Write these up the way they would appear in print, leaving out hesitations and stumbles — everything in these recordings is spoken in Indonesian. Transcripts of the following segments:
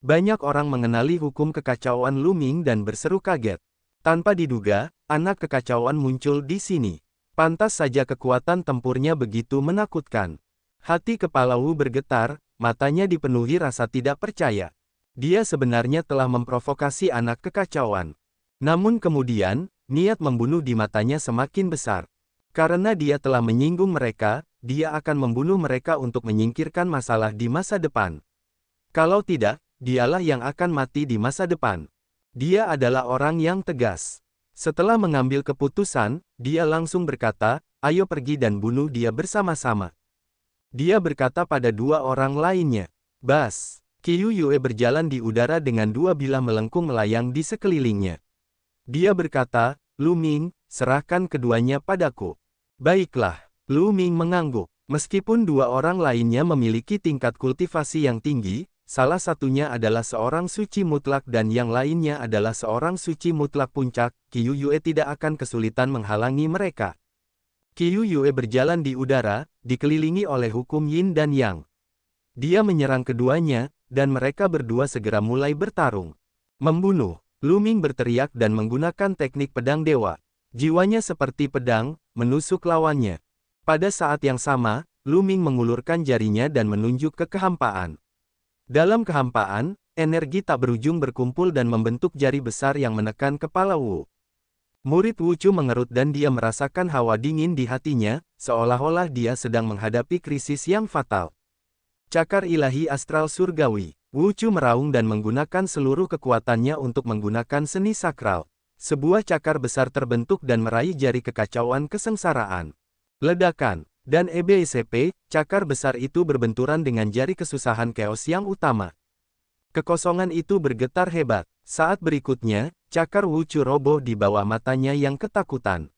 Banyak orang mengenali hukum kekacauan Lu Ming dan berseru kaget. Tanpa diduga, anak kekacauan muncul di sini. Pantas saja kekuatan tempurnya begitu menakutkan. Hati kepala Wu bergetar, matanya dipenuhi rasa tidak percaya. Dia sebenarnya telah memprovokasi anak kekacauan. Namun kemudian, niat membunuh di matanya semakin besar. Karena dia telah menyinggung mereka, dia akan membunuh mereka untuk menyingkirkan masalah di masa depan. Kalau tidak, dialah yang akan mati di masa depan. Dia adalah orang yang tegas. Setelah mengambil keputusan, dia langsung berkata, ayo pergi dan bunuh dia bersama-sama. Dia berkata pada dua orang lainnya, Bas. Qiu Yue berjalan di udara dengan dua bilah melengkung melayang di sekelilingnya. Dia berkata, Lu Ming, serahkan keduanya padaku. Baiklah, Lu Ming mengangguk. Meskipun dua orang lainnya memiliki tingkat kultivasi yang tinggi, salah satunya adalah seorang suci mutlak dan yang lainnya adalah seorang suci mutlak puncak, Qiu Yue tidak akan kesulitan menghalangi mereka. Qiu Yue berjalan di udara, dikelilingi oleh hukum Yin dan Yang. Dia menyerang keduanya, dan mereka berdua segera mulai bertarung. Membunuh, Lu Ming berteriak dan menggunakan teknik pedang dewa. Jiwanya seperti pedang, menusuk lawannya. Pada saat yang sama, Lu Ming mengulurkan jarinya dan menunjuk ke kehampaan. Dalam kehampaan, energi tak berujung berkumpul dan membentuk jari besar yang menekan kepala Wu. Murid Wucu mengerut dan dia merasakan hawa dingin di hatinya, seolah-olah dia sedang menghadapi krisis yang fatal. Cakar ilahi astral surgawi. Wucu meraung dan menggunakan seluruh kekuatannya untuk menggunakan seni sakral. Sebuah cakar besar terbentuk dan meraih jari kekacauan kesengsaraan. Ledakan. Dan EBSP, cakar besar itu berbenturan dengan jari kesusahan chaos yang utama. Kekosongan itu bergetar hebat. Saat berikutnya, cakar Wucu roboh di bawah matanya yang ketakutan.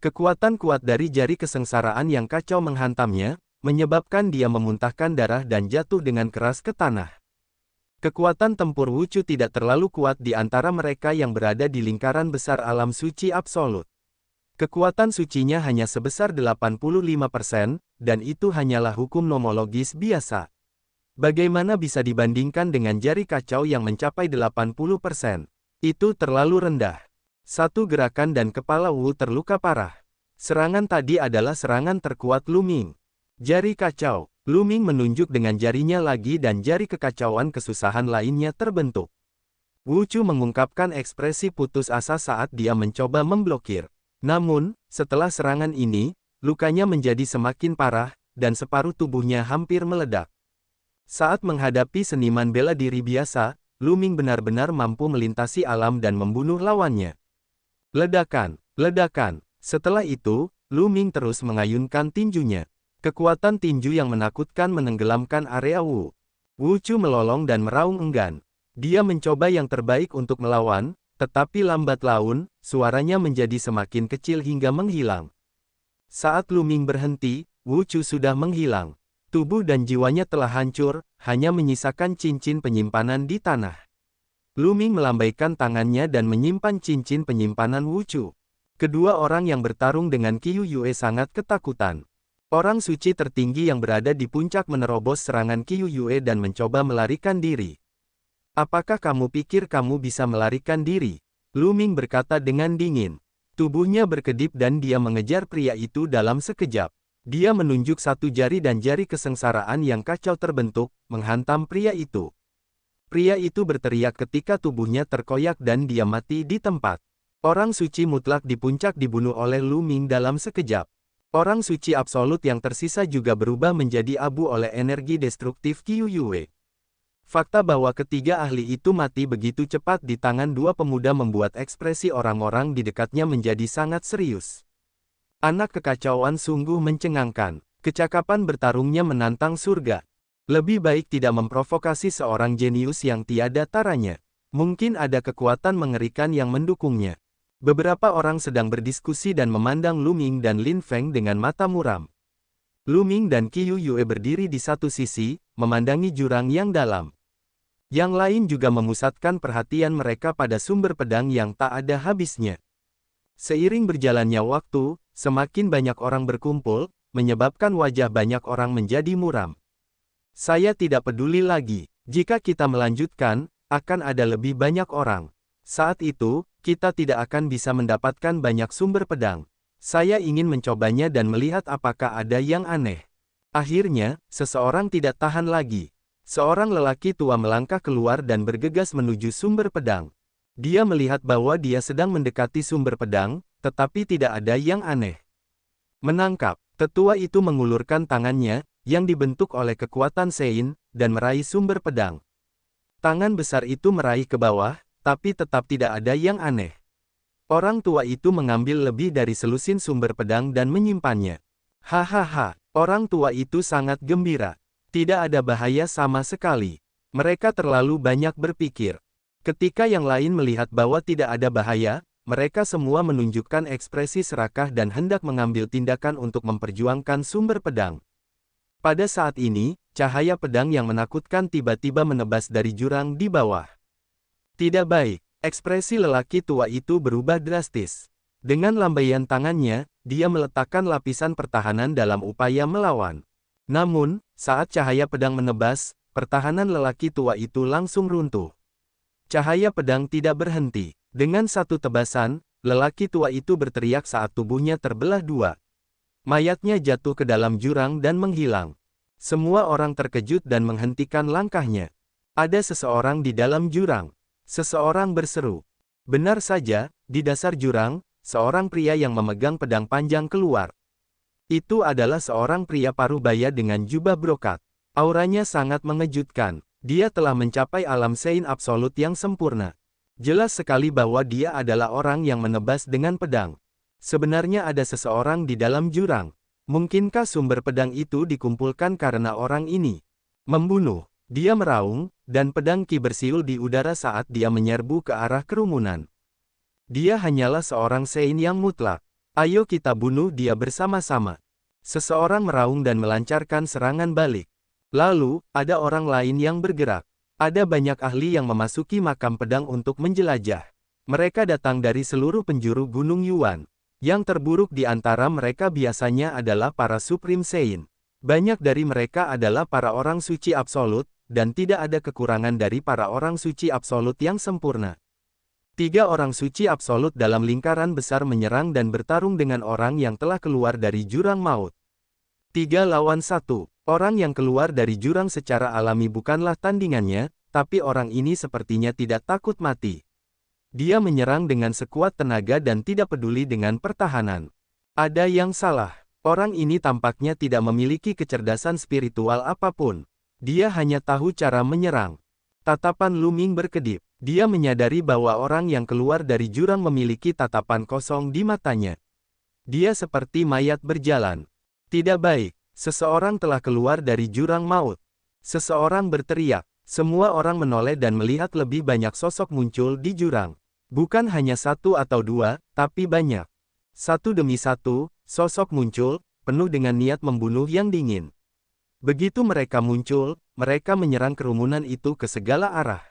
Kekuatan kuat dari jari kesengsaraan yang kacau menghantamnya, menyebabkan dia memuntahkan darah dan jatuh dengan keras ke tanah. Kekuatan tempur Wucu tidak terlalu kuat di antara mereka yang berada di lingkaran besar alam suci absolut. Kekuatan sucinya hanya sebesar 85%, dan itu hanyalah hukum nomologis biasa. Bagaimana bisa dibandingkan dengan jari kacau yang mencapai 80%? Itu terlalu rendah. Satu gerakan dan kepala Wu terluka parah. Serangan tadi adalah serangan terkuat Lu Ming. Jari kacau. Lu Ming menunjuk dengan jarinya lagi dan jari kekacauan kesusahan lainnya terbentuk. Wucu mengungkapkan ekspresi putus asa saat dia mencoba memblokir. Namun, setelah serangan ini, lukanya menjadi semakin parah, dan separuh tubuhnya hampir meledak. Saat menghadapi seniman bela diri biasa, Lu Ming benar-benar mampu melintasi alam dan membunuh lawannya. Ledakan, ledakan. Setelah itu, Lu Ming terus mengayunkan tinjunya. Kekuatan tinju yang menakutkan menenggelamkan area Wu. Wucu melolong dan meraung enggan. Dia mencoba yang terbaik untuk melawan, tetapi lambat laun, suaranya menjadi semakin kecil hingga menghilang. Saat Lu Ming berhenti, Wucu sudah menghilang. Tubuh dan jiwanya telah hancur, hanya menyisakan cincin penyimpanan di tanah. Lu Ming melambaikan tangannya dan menyimpan cincin penyimpanan Wucu. Kedua orang yang bertarung dengan Qiu Yue sangat ketakutan. Orang suci tertinggi yang berada di puncak menerobos serangan Qiu Yue dan mencoba melarikan diri. Apakah kamu pikir kamu bisa melarikan diri? Lu Ming berkata dengan dingin. Tubuhnya berkedip dan dia mengejar pria itu dalam sekejap. Dia menunjuk satu jari dan jari kesengsaraan yang kacau terbentuk, menghantam pria itu. Pria itu berteriak ketika tubuhnya terkoyak dan dia mati di tempat. Orang suci mutlak di puncak dibunuh oleh Lu Ming dalam sekejap. Orang suci absolut yang tersisa juga berubah menjadi abu oleh energi destruktif Qiu Yue. Fakta bahwa ketiga ahli itu mati begitu cepat di tangan dua pemuda membuat ekspresi orang-orang di dekatnya menjadi sangat serius. Anak kekacauan sungguh mencengangkan. Kecakapan bertarungnya menantang surga. Lebih baik tidak memprovokasi seorang jenius yang tiada taranya. Mungkin ada kekuatan mengerikan yang mendukungnya. Beberapa orang sedang berdiskusi dan memandang Lu Ming dan Lin Feng dengan mata muram. Lu Ming dan Qiu Yue berdiri di satu sisi, memandangi jurang yang dalam. Yang lain juga memusatkan perhatian mereka pada sumber pedang yang tak ada habisnya. Seiring berjalannya waktu, semakin banyak orang berkumpul, menyebabkan wajah banyak orang menjadi muram. Saya tidak peduli lagi. Jika kita melanjutkan, akan ada lebih banyak orang. Saat itu, kita tidak akan bisa mendapatkan banyak sumber pedang. Saya ingin mencobanya dan melihat apakah ada yang aneh. Akhirnya, seseorang tidak tahan lagi. Seorang lelaki tua melangkah keluar dan bergegas menuju sumber pedang. Dia melihat bahwa dia sedang mendekati sumber pedang, tetapi tidak ada yang aneh. Menangkap, tetua itu mengulurkan tangannya, yang dibentuk oleh kekuatan Sein, dan meraih sumber pedang. Tangan besar itu meraih ke bawah, tapi tetap tidak ada yang aneh. Orang tua itu mengambil lebih dari selusin sumber pedang dan menyimpannya. Hahaha, orang tua itu sangat gembira. Tidak ada bahaya sama sekali. Mereka terlalu banyak berpikir. Ketika yang lain melihat bahwa tidak ada bahaya, mereka semua menunjukkan ekspresi serakah dan hendak mengambil tindakan untuk memperjuangkan sumber pedang. Pada saat ini, cahaya pedang yang menakutkan tiba-tiba menebas dari jurang di bawah. Tidak baik, ekspresi lelaki tua itu berubah drastis. Dengan lambaian tangannya, dia meletakkan lapisan pertahanan dalam upaya melawan. Namun, saat cahaya pedang menebas, pertahanan lelaki tua itu langsung runtuh. Cahaya pedang tidak berhenti. Dengan satu tebasan, lelaki tua itu berteriak saat tubuhnya terbelah dua. Mayatnya jatuh ke dalam jurang dan menghilang. Semua orang terkejut dan menghentikan langkahnya. Ada seseorang di dalam jurang. Seseorang berseru. Benar saja, di dasar jurang, seorang pria yang memegang pedang panjang keluar. Itu adalah seorang pria parubaya dengan jubah brokat. Auranya sangat mengejutkan. Dia telah mencapai alam Sein absolut yang sempurna. Jelas sekali bahwa dia adalah orang yang menebas dengan pedang. Sebenarnya ada seseorang di dalam jurang. Mungkinkah sumber pedang itu dikumpulkan karena orang ini membunuh? Dia meraung, dan pedang Qi bersiul di udara saat dia menyerbu ke arah kerumunan. Dia hanyalah seorang Sein yang mutlak. Ayo kita bunuh dia bersama-sama. Seseorang meraung dan melancarkan serangan balik. Lalu, ada orang lain yang bergerak. Ada banyak ahli yang memasuki makam pedang untuk menjelajah. Mereka datang dari seluruh penjuru Gunung Yuan. Yang terburuk di antara mereka biasanya adalah para Supreme Sein. Banyak dari mereka adalah para orang suci absolut, dan tidak ada kekurangan dari para orang suci absolut yang sempurna. 3 orang suci absolut dalam lingkaran besar menyerang dan bertarung dengan orang yang telah keluar dari jurang maut. 3 lawan 1. Orang yang keluar dari jurang secara alami bukanlah tandingannya, tapi orang ini sepertinya tidak takut mati. Dia menyerang dengan sekuat tenaga dan tidak peduli dengan pertahanan. Ada yang salah. Orang ini tampaknya tidak memiliki kecerdasan spiritual apapun. Dia hanya tahu cara menyerang. Tatapan Lu Ming berkedip. Dia menyadari bahwa orang yang keluar dari jurang memiliki tatapan kosong di matanya. Dia seperti mayat berjalan. Tidak baik, seseorang telah keluar dari jurang maut. Seseorang berteriak. Semua orang menoleh dan melihat lebih banyak sosok muncul di jurang. Bukan hanya satu atau dua, tapi banyak. Satu demi satu, sosok muncul, penuh dengan niat membunuh yang dingin. Begitu mereka muncul, mereka menyerang kerumunan itu ke segala arah.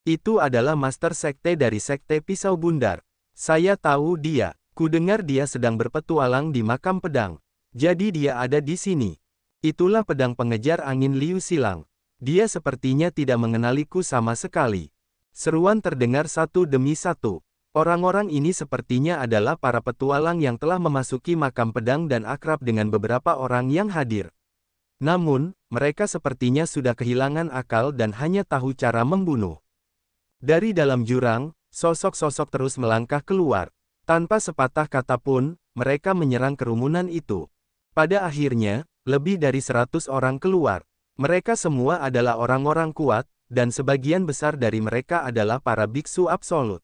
Itu adalah Master Sekte dari Sekte Pisau Bundar. Saya tahu dia. Kudengar dia sedang berpetualang di makam pedang. Jadi dia ada di sini. Itulah pedang pengejar angin Liu Silang. Dia sepertinya tidak mengenaliku sama sekali. Seruan terdengar satu demi satu. Orang-orang ini sepertinya adalah para petualang yang telah memasuki makam pedang dan akrab dengan beberapa orang yang hadir. Namun, mereka sepertinya sudah kehilangan akal dan hanya tahu cara membunuh. Dari dalam jurang, sosok-sosok terus melangkah keluar. Tanpa sepatah kata pun, mereka menyerang kerumunan itu. Pada akhirnya, lebih dari 100 orang keluar. Mereka semua adalah orang-orang kuat, dan sebagian besar dari mereka adalah para biksu absolut.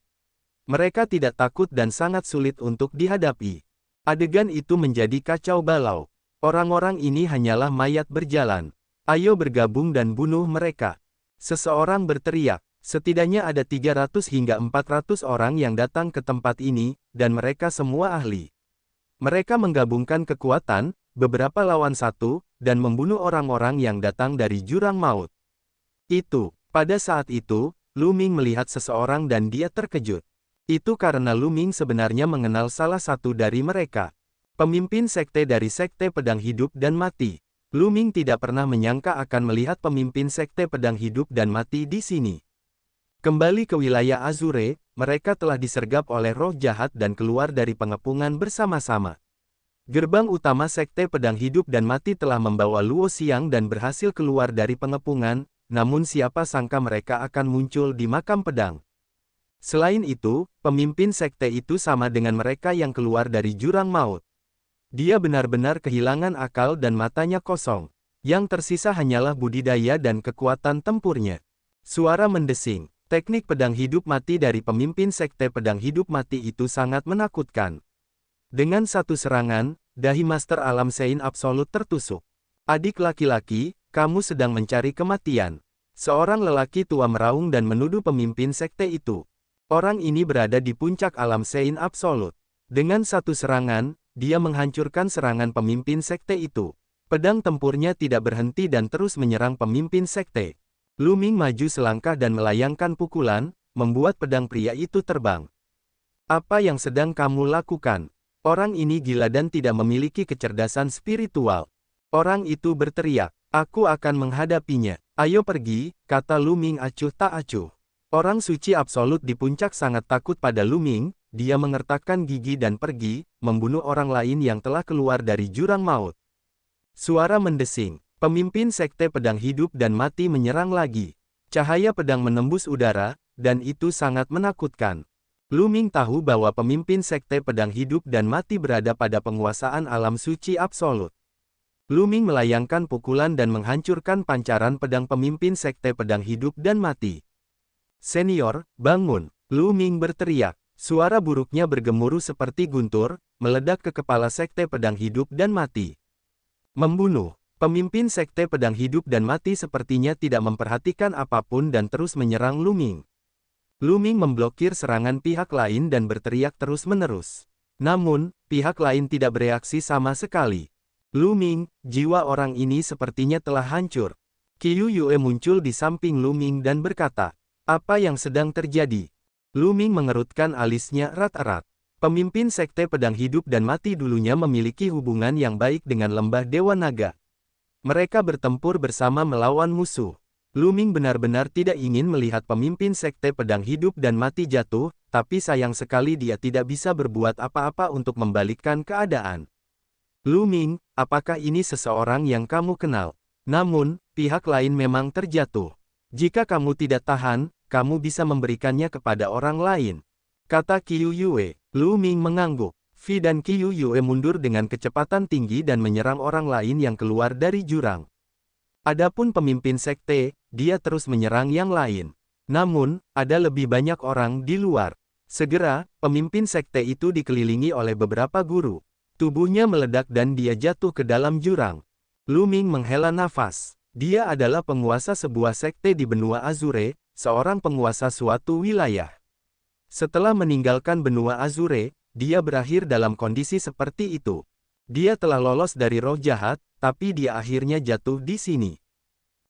Mereka tidak takut dan sangat sulit untuk dihadapi. Adegan itu menjadi kacau balau. Orang-orang ini hanyalah mayat berjalan. Ayo bergabung dan bunuh mereka. Seseorang berteriak. Setidaknya ada 300 hingga 400 orang yang datang ke tempat ini, dan mereka semua ahli. Mereka menggabungkan kekuatan, beberapa lawan satu, dan membunuh orang-orang yang datang dari jurang maut. Pada saat itu, Lu Ming melihat seseorang dan dia terkejut. Itu karena Lu Ming sebenarnya mengenal salah satu dari mereka. Pemimpin sekte dari Sekte Pedang Hidup dan Mati. Lu Ming tidak pernah menyangka akan melihat pemimpin Sekte Pedang Hidup dan Mati di sini. Kembali ke wilayah Azure, mereka telah disergap oleh roh jahat dan keluar dari pengepungan bersama-sama. Gerbang utama Sekte Pedang Hidup dan Mati telah membawa Luo Xiang dan berhasil keluar dari pengepungan, namun siapa sangka mereka akan muncul di makam pedang. Selain itu, pemimpin sekte itu sama dengan mereka yang keluar dari jurang maut. Dia benar-benar kehilangan akal dan matanya kosong. Yang tersisa hanyalah budidaya dan kekuatan tempurnya. Suara mendesing. Teknik pedang hidup mati dari pemimpin sekte pedang hidup mati itu sangat menakutkan. Dengan satu serangan, dahi Master Alam Sein Absolut tertusuk. Adik laki-laki, kamu sedang mencari kematian. Seorang lelaki tua meraung dan menuduh pemimpin sekte itu. Orang ini berada di puncak Alam Sein Absolut. Dengan satu serangan, dia menghancurkan serangan pemimpin sekte itu. Pedang tempurnya tidak berhenti dan terus menyerang pemimpin sekte. Lu Ming maju selangkah dan melayangkan pukulan, membuat pedang pria itu terbang. Apa yang sedang kamu lakukan? Orang ini gila dan tidak memiliki kecerdasan spiritual. Orang itu berteriak, aku akan menghadapinya. Ayo pergi, kata Lu Ming acuh tak acuh. Orang suci absolut di puncak sangat takut pada Lu Ming, dia mengertakkan gigi dan pergi, membunuh orang lain yang telah keluar dari jurang maut. Suara mendesing. Pemimpin sekte pedang hidup dan mati menyerang lagi. Cahaya pedang menembus udara, dan itu sangat menakutkan. Lu Ming tahu bahwa pemimpin sekte pedang hidup dan mati berada pada penguasaan alam suci absolut. Lu Ming melayangkan pukulan dan menghancurkan pancaran pedang pemimpin sekte pedang hidup dan mati. Senior, bangun! Lu Ming berteriak. Suara buruknya bergemuruh seperti guntur, meledak ke kepala sekte pedang hidup dan mati. Membunuh. Pemimpin sekte pedang hidup dan mati sepertinya tidak memperhatikan apapun dan terus menyerang Lu Ming. Lu Ming memblokir serangan pihak lain dan berteriak terus-menerus. Namun, pihak lain tidak bereaksi sama sekali. Lu Ming, jiwa orang ini sepertinya telah hancur. Qiu Yue muncul di samping Lu Ming dan berkata, apa yang sedang terjadi? Lu Ming mengerutkan alisnya erat-erat. Pemimpin sekte pedang hidup dan mati dulunya memiliki hubungan yang baik dengan lembah Dewa Naga. Mereka bertempur bersama melawan musuh. Lu Ming benar-benar tidak ingin melihat pemimpin sekte pedang hidup dan mati jatuh, tapi sayang sekali dia tidak bisa berbuat apa-apa untuk membalikkan keadaan. Lu Ming, apakah ini seseorang yang kamu kenal? Namun, pihak lain memang terjatuh. Jika kamu tidak tahan, kamu bisa memberikannya kepada orang lain. Kata Qiu Yue. Lu Ming mengangguk. Vi dan Qiu Yue mundur dengan kecepatan tinggi dan menyerang orang lain yang keluar dari jurang. Adapun pemimpin sekte, dia terus menyerang yang lain. Namun, ada lebih banyak orang di luar. Segera, pemimpin sekte itu dikelilingi oleh beberapa guru. Tubuhnya meledak dan dia jatuh ke dalam jurang. Lu Ming menghela nafas. Dia adalah penguasa sebuah sekte di benua Azure, seorang penguasa suatu wilayah. Setelah meninggalkan benua Azure, dia berakhir dalam kondisi seperti itu. Dia telah lolos dari roh jahat, tapi dia akhirnya jatuh di sini.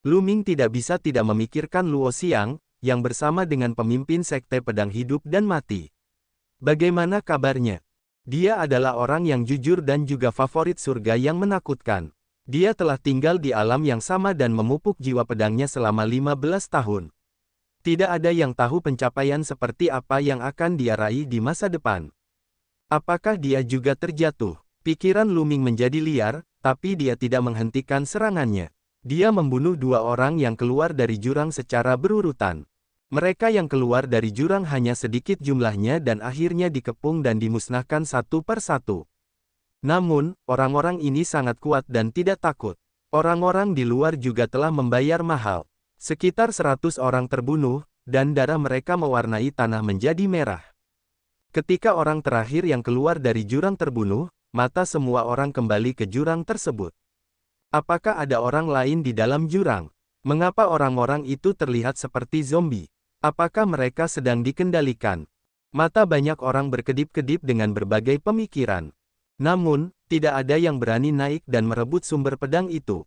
Lu Ming tidak bisa tidak memikirkan Luo Xiang, yang bersama dengan pemimpin sekte pedang hidup dan mati. Bagaimana kabarnya? Dia adalah orang yang jujur dan juga favorit surga yang menakutkan. Dia telah tinggal di alam yang sama dan memupuk jiwa pedangnya selama 15 tahun. Tidak ada yang tahu pencapaian seperti apa yang akan dia raih di masa depan. Apakah dia juga terjatuh? Pikiran Lu Ming menjadi liar, tapi dia tidak menghentikan serangannya. Dia membunuh dua orang yang keluar dari jurang secara berurutan. Mereka yang keluar dari jurang hanya sedikit jumlahnya dan akhirnya dikepung dan dimusnahkan satu persatu. Namun, orang-orang ini sangat kuat dan tidak takut. Orang-orang di luar juga telah membayar mahal. Sekitar 100 orang terbunuh, dan darah mereka mewarnai tanah menjadi merah. Ketika orang terakhir yang keluar dari jurang terbunuh, mata semua orang kembali ke jurang tersebut. Apakah ada orang lain di dalam jurang? Mengapa orang-orang itu terlihat seperti zombie? Apakah mereka sedang dikendalikan? Mata banyak orang berkedip-kedip dengan berbagai pemikiran. Namun, tidak ada yang berani naik dan merebut sumber pedang itu.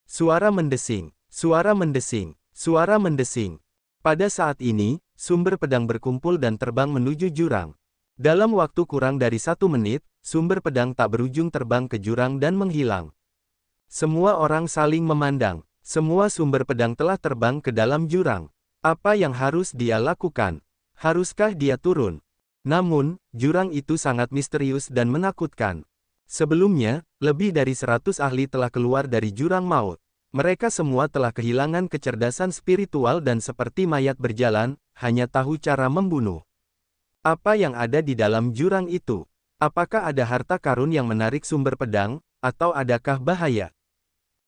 Suara mendesing, suara mendesing, suara mendesing. Pada saat ini, sumber pedang berkumpul dan terbang menuju jurang. Dalam waktu kurang dari 1 menit, sumber pedang tak berujung terbang ke jurang dan menghilang. Semua orang saling memandang. Semua sumber pedang telah terbang ke dalam jurang. Apa yang harus dia lakukan? Haruskah dia turun? Namun, jurang itu sangat misterius dan menakutkan. Sebelumnya, lebih dari 100 ahli telah keluar dari jurang maut. Mereka semua telah kehilangan kecerdasan spiritual dan seperti mayat berjalan, hanya tahu cara membunuh. Apa yang ada di dalam jurang itu? Apakah ada harta karun yang menarik sumber pedang, atau adakah bahaya?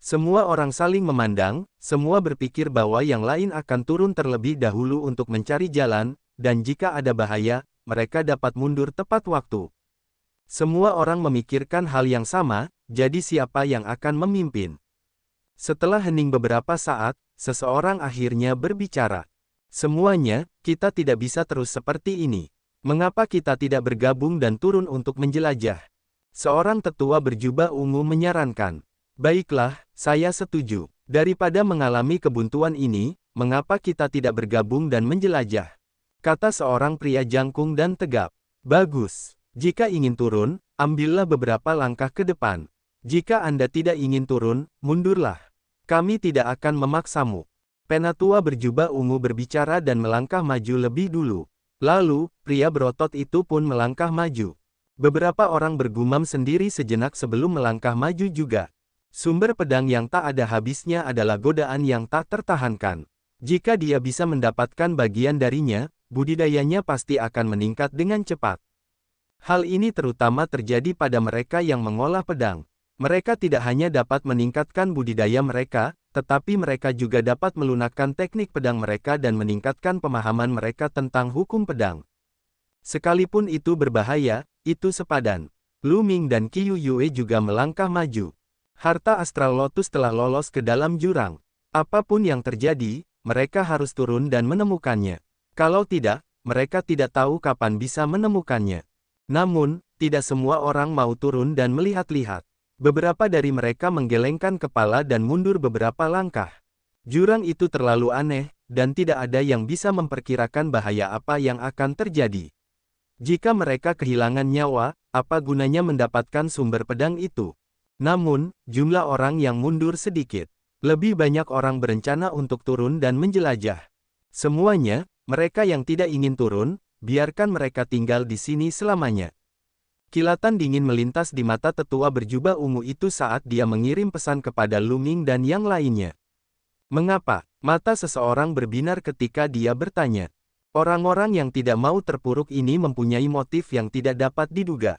Semua orang saling memandang, semua berpikir bahwa yang lain akan turun terlebih dahulu untuk mencari jalan, dan jika ada bahaya, mereka dapat mundur tepat waktu. Semua orang memikirkan hal yang sama, jadi siapa yang akan memimpin? Setelah hening beberapa saat, seseorang akhirnya berbicara. Semuanya, kita tidak bisa terus seperti ini. Mengapa kita tidak bergabung dan turun untuk menjelajah? Seorang tetua berjubah ungu menyarankan. Baiklah, saya setuju. Daripada mengalami kebuntuan ini, mengapa kita tidak bergabung dan menjelajah? Kata seorang pria jangkung dan tegap. Bagus. Jika ingin turun, ambillah beberapa langkah ke depan. Jika Anda tidak ingin turun, mundurlah. Kami tidak akan memaksamu. Penatua berjubah ungu berbicara dan melangkah maju lebih dulu. Lalu, pria berotot itu pun melangkah maju. Beberapa orang bergumam sendiri sejenak sebelum melangkah maju juga. Sumber pedang yang tak ada habisnya adalah godaan yang tak tertahankan. Jika dia bisa mendapatkan bagian darinya, budidayanya pasti akan meningkat dengan cepat. Hal ini terutama terjadi pada mereka yang mengolah pedang. Mereka tidak hanya dapat meningkatkan budidaya mereka, tetapi mereka juga dapat melunakkan teknik pedang mereka dan meningkatkan pemahaman mereka tentang hukum pedang. Sekalipun itu berbahaya, itu sepadan. Lu Ming dan Qiu Yue juga melangkah maju. Harta astral lotus telah lolos ke dalam jurang. Apapun yang terjadi, mereka harus turun dan menemukannya. Kalau tidak, mereka tidak tahu kapan bisa menemukannya. Namun, tidak semua orang mau turun dan melihat-lihat. Beberapa dari mereka menggelengkan kepala dan mundur beberapa langkah. Jurang itu terlalu aneh, dan tidak ada yang bisa memperkirakan bahaya apa yang akan terjadi. Jika mereka kehilangan nyawa, apa gunanya mendapatkan sumber pedang itu? Namun, jumlah orang yang mundur sedikit. Lebih banyak orang berencana untuk turun dan menjelajah. Semuanya, mereka yang tidak ingin turun, biarkan mereka tinggal di sini selamanya. Kilatan dingin melintas di mata tetua berjubah ungu itu saat dia mengirim pesan kepada Lu Ming dan yang lainnya. Mengapa? Mata seseorang berbinar ketika dia bertanya. Orang-orang yang tidak mau terpuruk ini mempunyai motif yang tidak dapat diduga.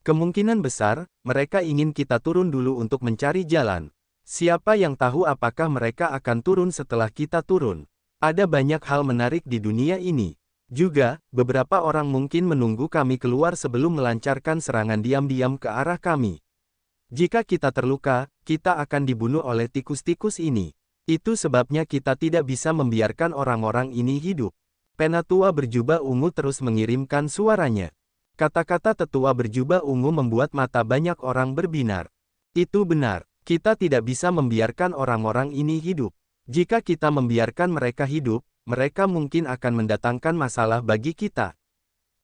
Kemungkinan besar, mereka ingin kita turun dulu untuk mencari jalan. Siapa yang tahu apakah mereka akan turun setelah kita turun? Ada banyak hal menarik di dunia ini. Juga, beberapa orang mungkin menunggu kami keluar sebelum melancarkan serangan diam-diam ke arah kami. Jika kita terluka, kita akan dibunuh oleh tikus-tikus ini. Itu sebabnya kita tidak bisa membiarkan orang-orang ini hidup. Penatua berjubah ungu terus mengirimkan suaranya. Kata-kata tetua berjubah ungu membuat mata banyak orang berbinar. Itu benar, kita tidak bisa membiarkan orang-orang ini hidup. Jika kita membiarkan mereka hidup, mereka mungkin akan mendatangkan masalah bagi kita.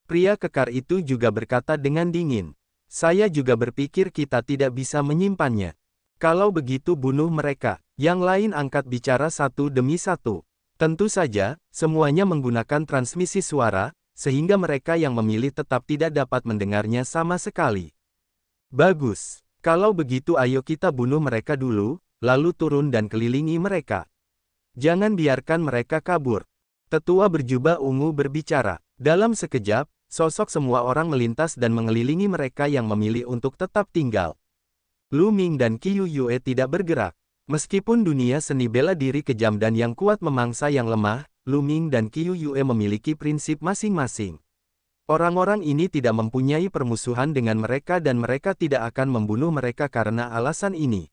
Pria kekar itu juga berkata dengan dingin. Saya juga berpikir kita tidak bisa menyimpannya. Kalau begitu bunuh mereka. Yang lain angkat bicara satu demi satu. Tentu saja, semuanya menggunakan transmisi suara, sehingga mereka yang memilih tetap tidak dapat mendengarnya sama sekali. Bagus. Kalau begitu ayo kita bunuh mereka dulu, lalu turun dan kelilingi mereka. Jangan biarkan mereka kabur. Tetua berjubah ungu berbicara. Dalam sekejap, sosok semua orang melintas dan mengelilingi mereka yang memilih untuk tetap tinggal. Lu Ming dan Qiu Yue tidak bergerak. Meskipun dunia seni bela diri kejam dan yang kuat memangsa yang lemah, Lu Ming dan Qiu Yue memiliki prinsip masing-masing. Orang-orang ini tidak mempunyai permusuhan dengan mereka dan mereka tidak akan membunuh mereka karena alasan ini.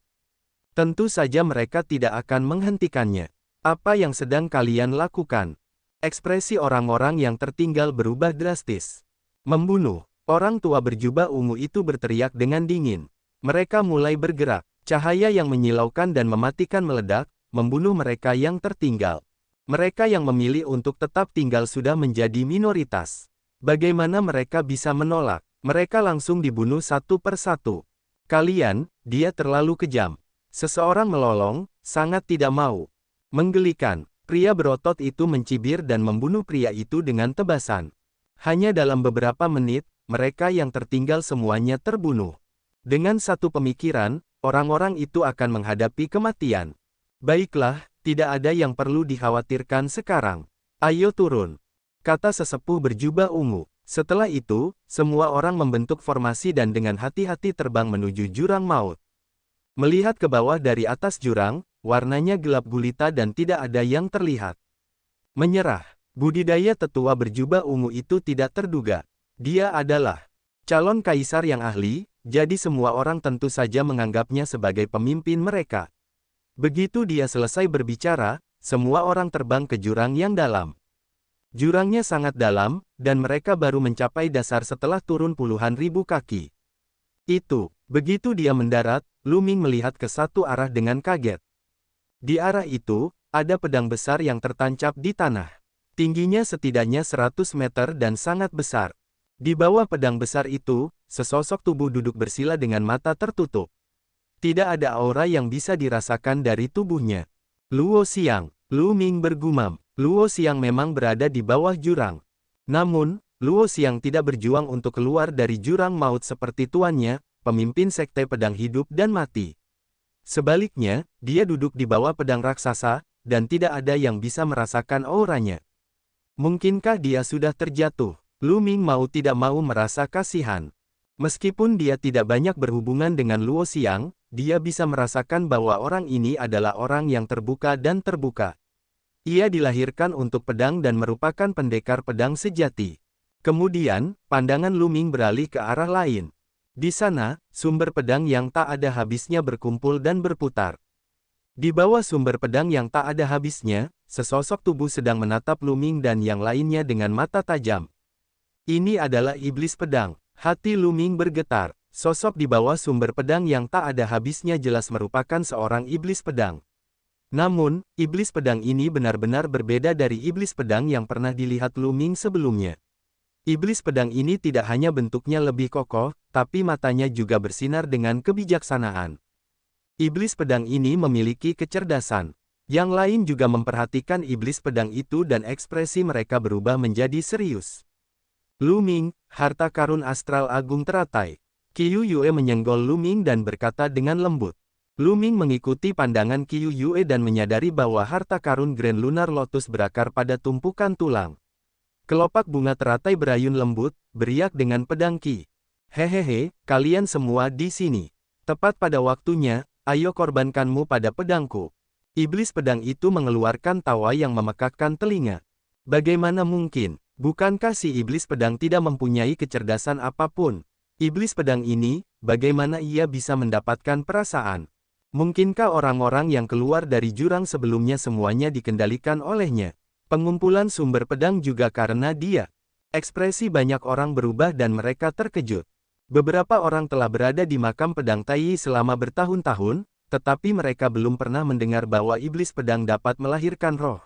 Tentu saja mereka tidak akan menghentikannya. Apa yang sedang kalian lakukan? Ekspresi orang-orang yang tertinggal berubah drastis. Membunuh. Orang tua berjubah ungu itu berteriak dengan dingin. Mereka mulai bergerak. Cahaya yang menyilaukan dan mematikan meledak, membunuh mereka yang tertinggal. Mereka yang memilih untuk tetap tinggal sudah menjadi minoritas. Bagaimana mereka bisa menolak? Mereka langsung dibunuh satu persatu. Kalian, dia terlalu kejam. Seseorang melolong, sangat tidak mau. Menggelikan, pria berotot itu mencibir dan membunuh pria itu dengan tebasan. Hanya dalam beberapa menit, mereka yang tertinggal semuanya terbunuh. Dengan satu pemikiran, orang-orang itu akan menghadapi kematian. Baiklah, tidak ada yang perlu dikhawatirkan sekarang. Ayo turun, kata sesepuh berjubah ungu. Setelah itu, semua orang membentuk formasi dan dengan hati-hati terbang menuju jurang maut. Melihat ke bawah dari atas jurang, warnanya gelap gulita dan tidak ada yang terlihat. Menyerah, budidaya tetua berjubah ungu itu tidak terduga. Dia adalah calon kaisar yang ahli, jadi semua orang tentu saja menganggapnya sebagai pemimpin mereka. Begitu dia selesai berbicara, semua orang terbang ke jurang yang dalam. Jurangnya sangat dalam, dan mereka baru mencapai dasar setelah turun puluhan ribu kaki. Begitu dia mendarat, Lu Ming melihat ke satu arah dengan kaget. Di arah itu, ada pedang besar yang tertancap di tanah. Tingginya setidaknya 100 meter dan sangat besar. Di bawah pedang besar itu, sesosok tubuh duduk bersila dengan mata tertutup. Tidak ada aura yang bisa dirasakan dari tubuhnya. Luo Xiang, Lu Ming bergumam. Luo Xiang memang berada di bawah jurang. Namun, Luo Xiang tidak berjuang untuk keluar dari jurang maut seperti tuannya, pemimpin sekte pedang hidup dan mati. Sebaliknya, dia duduk di bawah pedang raksasa, dan tidak ada yang bisa merasakan auranya. Mungkinkah dia sudah terjatuh? Lu Ming mau tidak mau merasa kasihan. Meskipun dia tidak banyak berhubungan dengan Luo Xiang, dia bisa merasakan bahwa orang ini adalah orang yang terbuka dan terbuka. Ia dilahirkan untuk pedang dan merupakan pendekar pedang sejati. Kemudian, pandangan Lu Ming beralih ke arah lain. Di sana, sumber pedang yang tak ada habisnya berkumpul dan berputar. Di bawah sumber pedang yang tak ada habisnya, sesosok tubuh sedang menatap Lu Ming dan yang lainnya dengan mata tajam. Ini adalah iblis pedang. Hati Lu Ming bergetar. Sosok di bawah sumber pedang yang tak ada habisnya jelas merupakan seorang iblis pedang. Namun, iblis pedang ini benar-benar berbeda dari iblis pedang yang pernah dilihat Lu Ming sebelumnya. Iblis pedang ini tidak hanya bentuknya lebih kokoh, tapi matanya juga bersinar dengan kebijaksanaan. Iblis pedang ini memiliki kecerdasan. Yang lain juga memperhatikan iblis pedang itu dan ekspresi mereka berubah menjadi serius. Lu Ming, harta karun astral agung teratai. Qiu Yue menyenggol Lu Ming dan berkata dengan lembut. Lu Ming mengikuti pandangan Qiu Yue dan menyadari bahwa harta karun Grand Lunar Lotus berakar pada tumpukan tulang. Kelopak bunga teratai berayun lembut, beriak dengan pedang Qi. Hehehe, kalian semua di sini. Tepat pada waktunya, ayo korbankanmu pada pedangku. Iblis pedang itu mengeluarkan tawa yang memekakkan telinga. Bagaimana mungkin? Bukankah si iblis pedang tidak mempunyai kecerdasan apapun? Iblis pedang ini, bagaimana ia bisa mendapatkan perasaan? Mungkinkah orang-orang yang keluar dari jurang sebelumnya semuanya dikendalikan olehnya? Pengumpulan sumber pedang juga karena dia. Ekspresi banyak orang berubah dan mereka terkejut. Beberapa orang telah berada di makam pedang Tai selama bertahun-tahun, tetapi mereka belum pernah mendengar bahwa iblis pedang dapat melahirkan roh.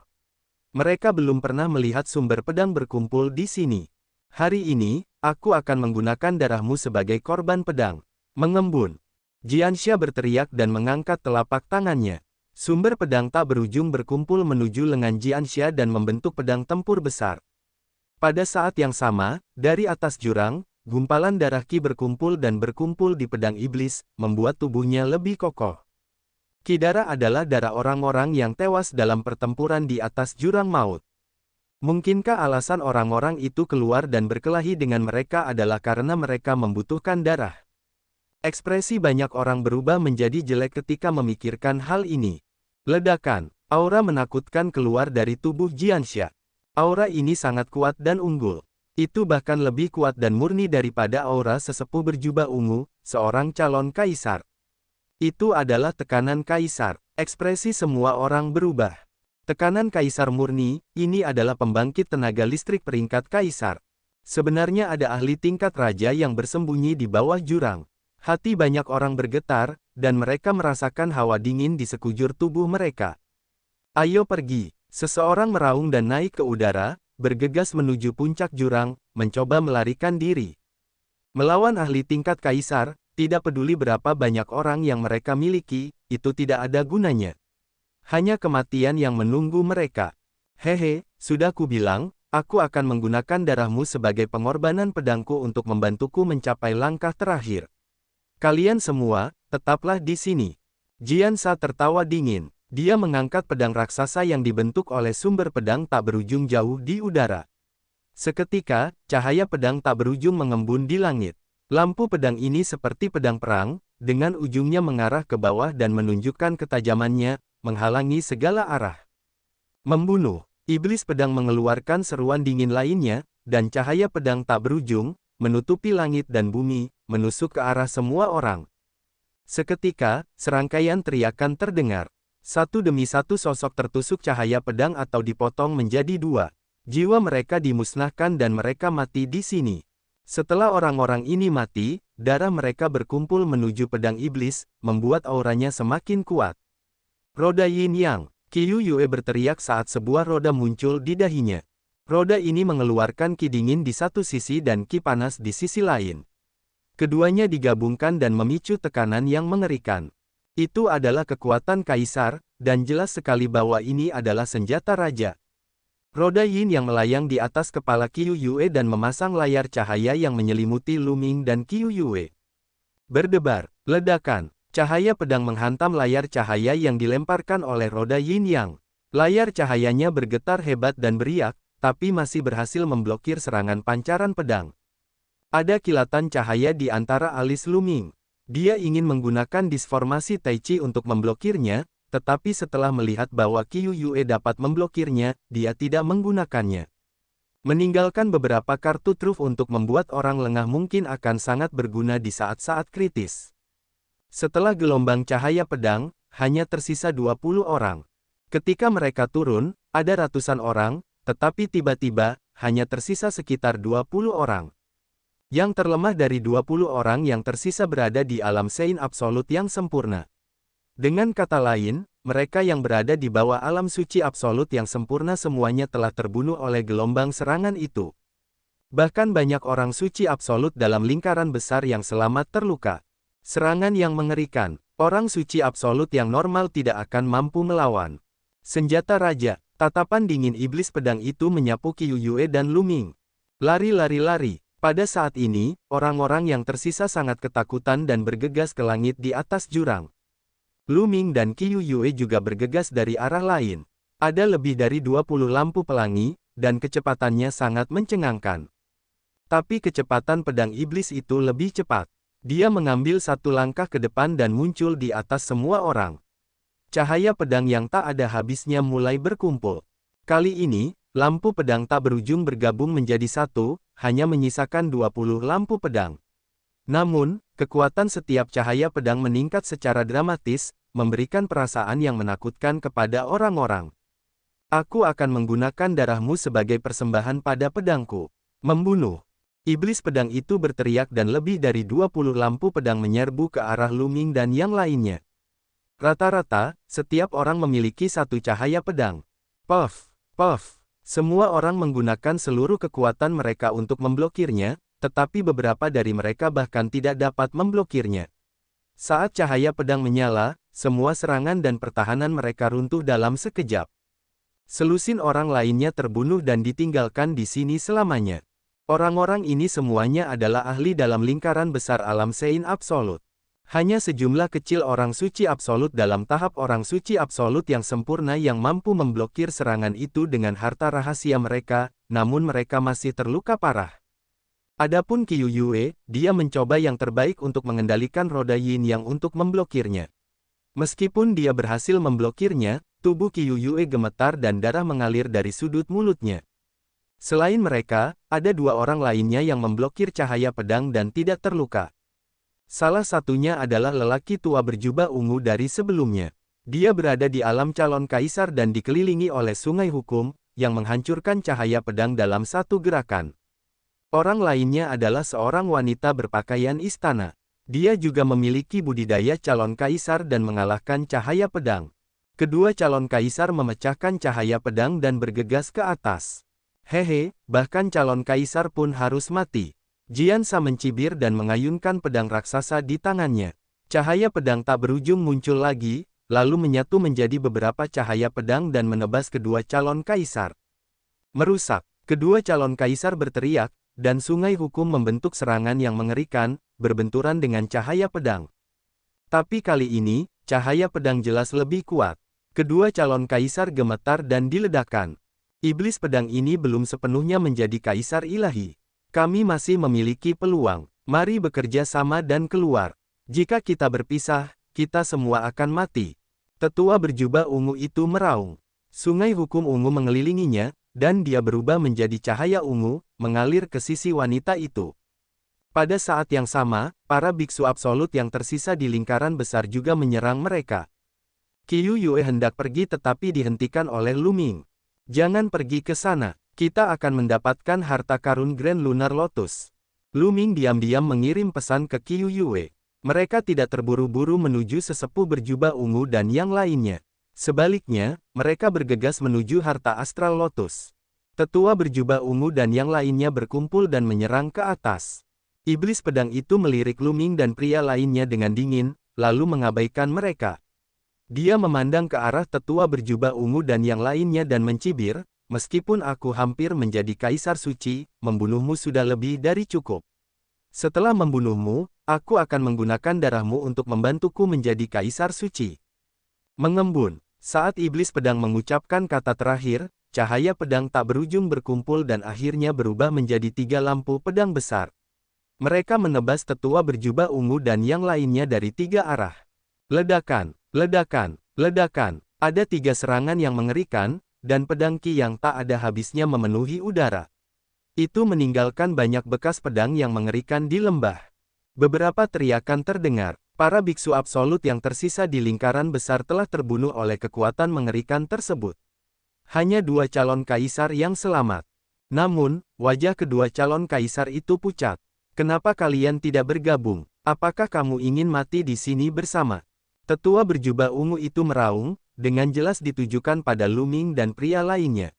Mereka belum pernah melihat sumber pedang berkumpul di sini. Hari ini, aku akan menggunakan darahmu sebagai korban pedang. Mengembun. Jianxia berteriak dan mengangkat telapak tangannya. Sumber pedang tak berujung berkumpul menuju lengan Jianxia dan membentuk pedang tempur besar. Pada saat yang sama, dari atas jurang, gumpalan darah Qi berkumpul dan berkumpul di pedang iblis, membuat tubuhnya lebih kokoh. Qi darah adalah darah orang-orang yang tewas dalam pertempuran di atas jurang maut. Mungkinkah alasan orang-orang itu keluar dan berkelahi dengan mereka adalah karena mereka membutuhkan darah? Ekspresi banyak orang berubah menjadi jelek ketika memikirkan hal ini. Ledakan, aura menakutkan keluar dari tubuh Jianxia. Aura ini sangat kuat dan unggul. Itu bahkan lebih kuat dan murni daripada aura sesepuh berjubah ungu, seorang calon kaisar. Itu adalah tekanan kaisar. Ekspresi semua orang berubah. Tekanan kaisar murni, ini adalah pembangkit tenaga listrik peringkat kaisar. Sebenarnya ada ahli tingkat raja yang bersembunyi di bawah jurang. Hati banyak orang bergetar, dan mereka merasakan hawa dingin di sekujur tubuh mereka. Ayo pergi, seseorang meraung dan naik ke udara, bergegas menuju puncak jurang, mencoba melarikan diri. Melawan ahli tingkat kaisar, Tidak peduli berapa banyak orang yang mereka miliki, itu tidak ada gunanya. Hanya kematian yang menunggu mereka. Hehe, sudah kubilang, aku akan menggunakan darahmu sebagai pengorbanan pedangku untuk membantuku mencapai langkah terakhir. Kalian semua, tetaplah di sini. Jian Sha tertawa dingin. Dia mengangkat pedang raksasa yang dibentuk oleh sumber pedang tak berujung jauh di udara. Seketika, cahaya pedang tak berujung mengembun di langit. Lampu pedang ini seperti pedang perang, dengan ujungnya mengarah ke bawah dan menunjukkan ketajamannya, menghalangi segala arah. Membunuh. Iblis pedang mengeluarkan seruan dingin lainnya, dan cahaya pedang tak berujung, menutupi langit dan bumi, menusuk ke arah semua orang. Seketika, serangkaian teriakan terdengar. Satu demi satu sosok tertusuk cahaya pedang atau dipotong menjadi dua. Jiwa mereka dimusnahkan dan mereka mati di sini. Setelah orang-orang ini mati, darah mereka berkumpul menuju pedang iblis, membuat auranya semakin kuat. Roda Yin Yang. Qiu Yue berteriak saat sebuah roda muncul di dahinya. Roda ini mengeluarkan ki dingin di satu sisi dan ki panas di sisi lain. Keduanya digabungkan dan memicu tekanan yang mengerikan. Itu adalah kekuatan kaisar, dan jelas sekali bahwa ini adalah senjata raja. Roda Yin yang melayang di atas kepala Qiu Yue dan memasang layar cahaya yang menyelimuti Lu Ming dan Qiu Yue. Berdebar, ledakan, cahaya pedang menghantam layar cahaya yang dilemparkan oleh roda Yin Yang. Layar cahayanya bergetar hebat dan beriak, tapi masih berhasil memblokir serangan pancaran pedang. Ada kilatan cahaya di antara alis Lu Ming. Dia ingin menggunakan disformasi Tai Chi untuk memblokirnya, tetapi setelah melihat bahwa Qiu Yue dapat memblokirnya, dia tidak menggunakannya. Meninggalkan beberapa kartu truf untuk membuat orang lengah mungkin akan sangat berguna di saat-saat kritis. Setelah gelombang cahaya pedang, hanya tersisa 20 orang. Ketika mereka turun, ada ratusan orang, tetapi tiba-tiba, hanya tersisa sekitar 20 orang. Yang terlemah dari 20 orang yang tersisa berada di alam sein absolut yang sempurna. Dengan kata lain, mereka yang berada di bawah alam suci absolut yang sempurna semuanya telah terbunuh oleh gelombang serangan itu. Bahkan banyak orang suci absolut dalam lingkaran besar yang selamat terluka. Serangan yang mengerikan, orang suci absolut yang normal tidak akan mampu melawan. Senjata raja, tatapan dingin iblis pedang itu menyapu Qiu Yue dan Lu Ming. Lari. Pada saat ini, orang-orang yang tersisa sangat ketakutan dan bergegas ke langit di atas jurang. Lu Ming dan Qiu Yue juga bergegas dari arah lain. Ada lebih dari 20 lampu pelangi, dan kecepatannya sangat mencengangkan. Tapi kecepatan pedang iblis itu lebih cepat. Dia mengambil satu langkah ke depan dan muncul di atas semua orang. Cahaya pedang yang tak ada habisnya mulai berkumpul. Kali ini, lampu pedang tak berujung bergabung menjadi satu, hanya menyisakan 20 lampu pedang. Namun, kekuatan setiap cahaya pedang meningkat secara dramatis, memberikan perasaan yang menakutkan kepada orang-orang. Aku akan menggunakan darahmu sebagai persembahan pada pedangku. Membunuh. Iblis pedang itu berteriak dan lebih dari 20 lampu pedang menyerbu ke arah Lu Ming dan yang lainnya. Rata-rata, setiap orang memiliki satu cahaya pedang. Puff. Semua orang menggunakan seluruh kekuatan mereka untuk memblokirnya, tetapi beberapa dari mereka bahkan tidak dapat memblokirnya. Saat cahaya pedang menyala, semua serangan dan pertahanan mereka runtuh dalam sekejap. Selusin orang lainnya terbunuh dan ditinggalkan di sini selamanya. Orang-orang ini semuanya adalah ahli dalam lingkaran besar alam sein absolut. Hanya sejumlah kecil orang suci absolut dalam tahap orang suci absolut yang sempurna yang mampu memblokir serangan itu dengan harta rahasia mereka, namun mereka masih terluka parah. Adapun Qiu Yue, dia mencoba yang terbaik untuk mengendalikan roda Yin Yang untuk memblokirnya. Meskipun dia berhasil memblokirnya, tubuh Qiu Yue gemetar dan darah mengalir dari sudut mulutnya. Selain mereka, ada dua orang lainnya yang memblokir cahaya pedang dan tidak terluka. Salah satunya adalah lelaki tua berjubah ungu dari sebelumnya. Dia berada di alam calon kaisar dan dikelilingi oleh sungai hukum, yang menghancurkan cahaya pedang dalam satu gerakan. Orang lainnya adalah seorang wanita berpakaian istana. Dia juga memiliki budidaya calon kaisar dan mengalahkan cahaya pedang. Kedua calon kaisar memecahkan cahaya pedang dan bergegas ke atas. Hehe, bahkan calon kaisar pun harus mati. Jiansa mencibir dan mengayunkan pedang raksasa di tangannya. Cahaya pedang tak berujung muncul lagi, lalu menyatu menjadi beberapa cahaya pedang dan menebas kedua calon kaisar. Merusak, kedua calon kaisar berteriak, dan sungai hukum membentuk serangan yang mengerikan, berbenturan dengan cahaya pedang. Tapi kali ini, cahaya pedang jelas lebih kuat. Kedua calon kaisar gemetar dan diledakkan. Iblis pedang ini belum sepenuhnya menjadi kaisar ilahi. Kami masih memiliki peluang. Mari bekerja sama dan keluar. Jika kita berpisah, kita semua akan mati. Tetua berjubah ungu itu meraung. Sungai hukum ungu mengelilinginya, dan dia berubah menjadi cahaya ungu, mengalir ke sisi wanita itu. Pada saat yang sama, para biksu absolut yang tersisa di lingkaran besar juga menyerang mereka. Qiu Yue hendak pergi tetapi dihentikan oleh Lu Ming. Jangan pergi ke sana, kita akan mendapatkan harta karun Grand Lunar Lotus. Lu Ming diam-diam mengirim pesan ke Qiu Yue. Mereka tidak terburu-buru menuju sesepuh berjubah ungu dan yang lainnya. Sebaliknya, mereka bergegas menuju harta astral lotus. Tetua berjubah ungu dan yang lainnya berkumpul dan menyerang ke atas. Iblis pedang itu melirik Lu Ming dan pria lainnya dengan dingin, lalu mengabaikan mereka. Dia memandang ke arah tetua berjubah ungu dan yang lainnya dan mencibir, meskipun aku hampir menjadi kaisar suci, membunuhmu sudah lebih dari cukup. Setelah membunuhmu, aku akan menggunakan darahmu untuk membantuku menjadi kaisar suci. Mengembun, saat iblis pedang mengucapkan kata terakhir, cahaya pedang tak berujung berkumpul dan akhirnya berubah menjadi 3 lampu pedang besar. Mereka menebas tetua berjubah ungu dan yang lainnya dari 3 arah. Ledakan, ledakan, ledakan, ada 3 serangan yang mengerikan, dan pedang Qi yang tak ada habisnya memenuhi udara. Itu meninggalkan banyak bekas pedang yang mengerikan di lembah. Beberapa teriakan terdengar. Para biksu absolut yang tersisa di lingkaran besar telah terbunuh oleh kekuatan mengerikan tersebut. Hanya 2 calon kaisar yang selamat. Namun, wajah kedua calon kaisar itu pucat. Kenapa kalian tidak bergabung? Apakah kamu ingin mati di sini bersama? Tetua berjubah ungu itu meraung, dengan jelas ditujukan pada Lu Ming dan pria lainnya.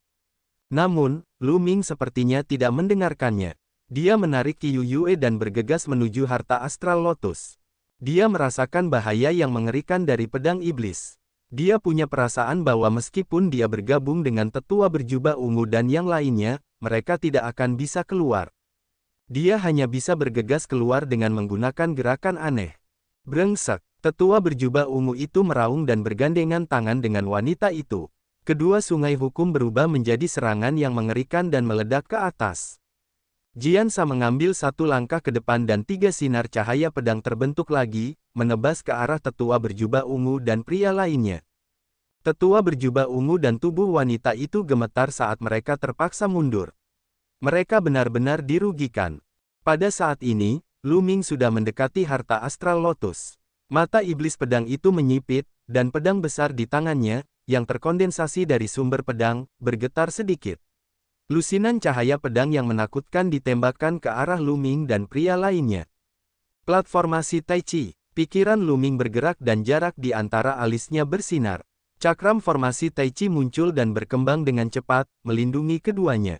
Namun, Lu Ming sepertinya tidak mendengarkannya. Dia menarik Qiu Yue dan bergegas menuju harta astral lotus. Dia merasakan bahaya yang mengerikan dari pedang iblis. Dia punya perasaan bahwa meskipun dia bergabung dengan tetua berjubah ungu dan yang lainnya, mereka tidak akan bisa keluar. Dia hanya bisa bergegas keluar dengan menggunakan gerakan aneh. Brengsek, tetua berjubah ungu itu meraung dan bergandengan tangan dengan wanita itu. Kedua sungai hukum berubah menjadi serangan yang mengerikan dan meledak ke atas. Jiansa mengambil 1 langkah ke depan dan 3 sinar cahaya pedang terbentuk lagi, menebas ke arah tetua berjubah ungu dan pria lainnya. Tetua berjubah ungu dan tubuh wanita itu gemetar saat mereka terpaksa mundur. Mereka benar-benar dirugikan. Pada saat ini, Lu Ming sudah mendekati harta astral lotus. Mata iblis pedang itu menyipit, dan pedang besar di tangannya, yang terkondensasi dari sumber pedang, bergetar sedikit. Lusinan cahaya pedang yang menakutkan ditembakkan ke arah Lu Ming dan pria lainnya. Platformasi Tai Chi, pikiran Lu Ming bergerak dan jarak di antara alisnya bersinar. Cakram formasi Tai Chi muncul dan berkembang dengan cepat, melindungi keduanya.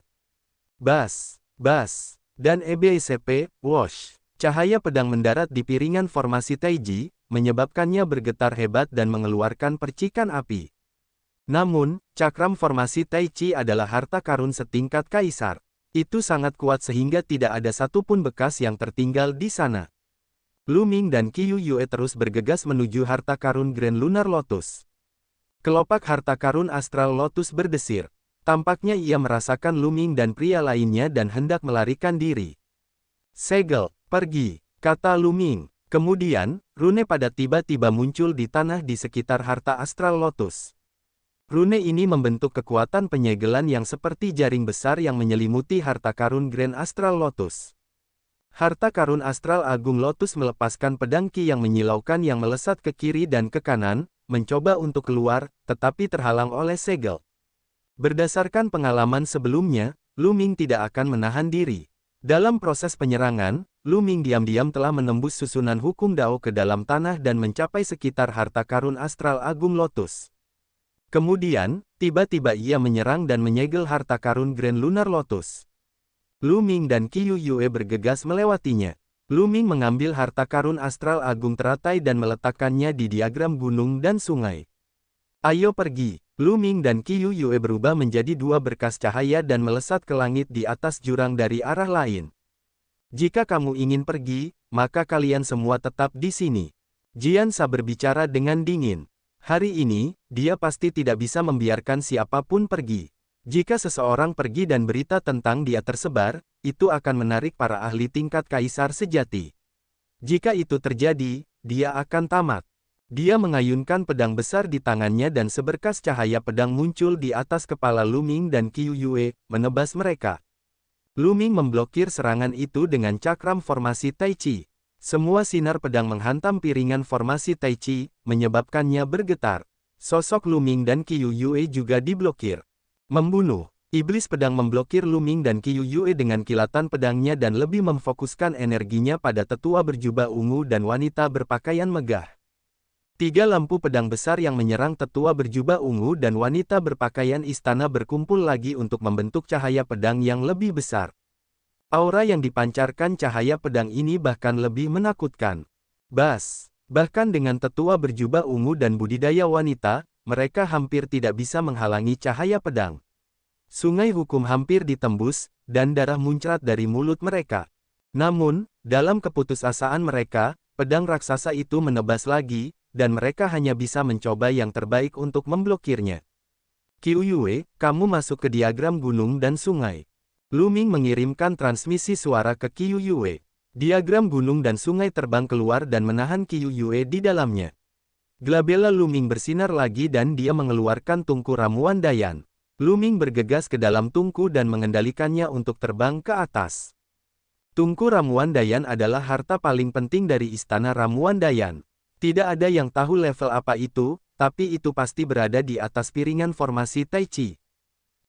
Bas, bas, dan EBCP, wash. Cahaya pedang mendarat di piringan formasi Tai Chi, menyebabkannya bergetar hebat dan mengeluarkan percikan api. Namun, cakram formasi Tai Chi adalah harta karun setingkat kaisar. Itu sangat kuat sehingga tidak ada satupun bekas yang tertinggal di sana. Lu Ming dan Qiu Yue terus bergegas menuju harta karun Grand Lunar Lotus. Kelopak harta karun Astral Lotus berdesir. Tampaknya ia merasakan Lu Ming dan pria lainnya dan hendak melarikan diri. Segel, pergi, kata Lu Ming. Kemudian, rune pada tiba-tiba muncul di tanah di sekitar harta Astral Lotus. Rune ini membentuk kekuatan penyegelan yang seperti jaring besar yang menyelimuti harta karun Grand Astral Lotus. Harta karun Astral Agung Lotus melepaskan pedang Qi yang menyilaukan yang melesat ke kiri dan ke kanan, mencoba untuk keluar, tetapi terhalang oleh segel. Berdasarkan pengalaman sebelumnya, Lu Ming tidak akan menahan diri. Dalam proses penyerangan, Lu Ming diam-diam telah menembus susunan hukum Dao ke dalam tanah dan mencapai sekitar harta karun Astral Agung Lotus. Kemudian, tiba-tiba ia menyerang dan menyegel harta karun Grand Lunar Lotus. Lu Ming dan Qiu Yue bergegas melewatinya. Lu Ming mengambil harta karun astral agung teratai dan meletakkannya di diagram gunung dan sungai. Ayo pergi. Lu Ming dan Qiu Yue berubah menjadi dua berkas cahaya dan melesat ke langit di atas jurang dari arah lain. Jika kamu ingin pergi, maka kalian semua tetap di sini. Jian Sa berbicara dengan dingin. Hari ini, dia pasti tidak bisa membiarkan siapapun pergi. Jika seseorang pergi dan berita tentang dia tersebar, itu akan menarik para ahli tingkat kaisar sejati. Jika itu terjadi, dia akan tamat. Dia mengayunkan pedang besar di tangannya dan seberkas cahaya pedang muncul di atas kepala Lu Ming dan Qiu Yue, menebas mereka. Lu Ming memblokir serangan itu dengan cakram formasi Tai Chi. Semua sinar pedang menghantam piringan formasi Tai Chi, menyebabkannya bergetar. Sosok Lu Ming dan Qiu Yue juga diblokir. Membunuh. Iblis pedang memblokir Lu Ming dan Qiu Yue dengan kilatan pedangnya dan lebih memfokuskan energinya pada tetua berjubah ungu dan wanita berpakaian megah. Tiga lampu pedang besar yang menyerang tetua berjubah ungu dan wanita berpakaian istana berkumpul lagi untuk membentuk cahaya pedang yang lebih besar. Aura yang dipancarkan cahaya pedang ini bahkan lebih menakutkan. Bahkan dengan tetua berjubah ungu dan budidaya wanita, mereka hampir tidak bisa menghalangi cahaya pedang. Sungai hukum hampir ditembus, dan darah muncrat dari mulut mereka. Namun, dalam keputusasaan mereka, pedang raksasa itu menebas lagi, dan mereka hanya bisa mencoba yang terbaik untuk memblokirnya. Qiu Yue, kamu masuk ke diagram gunung dan sungai. Lu Ming mengirimkan transmisi suara ke Qiu Yue. Diagram gunung dan sungai terbang keluar dan menahan Qiu Yue di dalamnya. Glabella Lu Ming bersinar lagi dan dia mengeluarkan tungku ramuan Dayan. Lu Ming bergegas ke dalam tungku dan mengendalikannya untuk terbang ke atas. Tungku ramuan Dayan adalah harta paling penting dari istana ramuan Dayan. Tidak ada yang tahu level apa itu, tapi itu pasti berada di atas piringan formasi Tai Chi.